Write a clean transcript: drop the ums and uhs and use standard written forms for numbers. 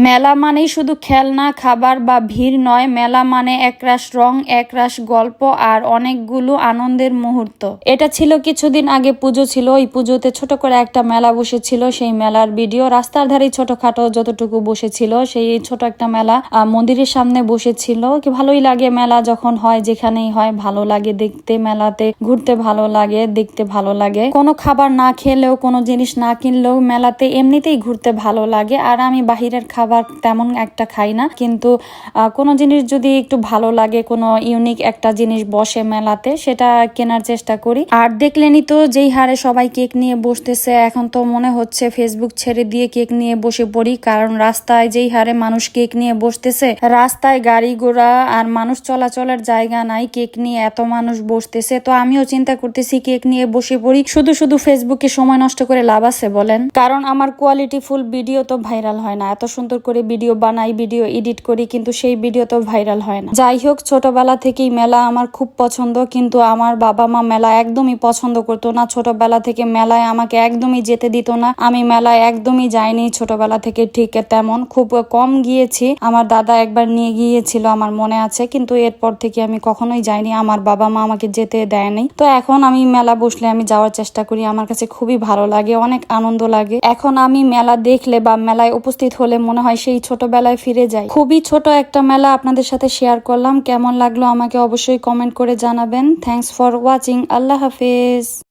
মেলা মানেই শুধু খেলনা, খাবার বা ভিড় নয়, মেলা মানে একরাশ রং, একরাশ গল্প আর অনেকগুলো আনন্দের মুহূর্ত। এটা ছিল কিছুদিন আগে পুজো ছিল, ওই পুজোতে ছোট করে একটা মেলা বসেছিল। সেই মেলার ভিডিও রাস্তার ধারে ছোটখাটো যতটুকু বসেছিল, সেই ছোট একটা মেলা মন্দিরের সামনে বসেছিল। কি ভালোই লাগে মেলা যখন হয়, যেখানেই হয় ভালো লাগে দেখতে, মেলাতে ঘুরতে ভালো লাগে, দেখতে ভালো লাগে। কোনো খাবার না খেলেও, কোনো জিনিস না কিনলেও মেলাতে এমনিতেই ঘুরতে ভালো লাগে। আর আমি বাহিরের খাবার তেমন একটা খাই না, কিন্তু কোনো জিনিস যদি একটু ভালো লাগে, কোনো ইউনিক একটা জিনিস বসে মেলাতে, সেটা কেনার চেষ্টা করি। আর দেখলেনই তো যেই হারে সবাই কেক নিয়ে বসতেছে, এখন তো মনে হচ্ছে ফেসবুক ছেড়ে দিয়ে কেক নিয়ে বসে পড়ি। কারণ রাস্তায় যেই হারে মানুষ কেক নিয়ে বসতেছে, রাস্তায় গাড়ি ঘোড়া আর মানুষ চলাচলের জায়গা নাই, কেক নিয়ে এত মানুষ বসতেছে। তো আমিও চিন্তা করতেছি কেক নিয়ে বসে পড়ি। শুধু শুধু ফেসবুকে সময় নষ্ট করে লাভ আছে বলেন? কারণ আমার কোয়ালিটি ফুল ভিডিও তো ভাইরাল হয় না। এত সুন্দর করে ভিডিও বানাই, ভিডিও এডিট করি, কিন্তু সেই ভিডিও তো ভাইরাল হয় না। যাই হোক, ছোটবেলা থেকেই মেলা আমার খুব পছন্দ, কিন্তু আমার বাবা মা মেলা একদমই পছন্দ করতো না। ছোটবেলা থেকে মেলায় আমাকে একদমই যেতে দিত না। আমি মেলায় একদমই যাইনি ছোটবেলা থেকে, ঠিক তেমন খুব কম গিয়েছি। আমার দাদা একবার নিয়ে গিয়েছিল, আমার মনে আছে, কিন্তু এরপর থেকে আমি কখনোই যাইনি। আমার বাবা মা আমাকে যেতে দেয়নি। তো এখন আমি মেলা বসলে আমি যাওয়ার চেষ্টা করি। আমার কাছে খুবই ভালো লাগে, অনেক আনন্দ লাগে। এখন আমি মেলা দেখলে বা মেলায় উপস্থিত হলে মনে হয় সেই ছোটবেলায় ফিরে যাই। খুবই ছোট একটা মেলা আপনাদের সাথে শেয়ার করলাম। কেমন লাগলো আমাকে অবশ্যই কমেন্ট করে জানাবেন। Thanks for watching. আল্লাহ হাফেজ।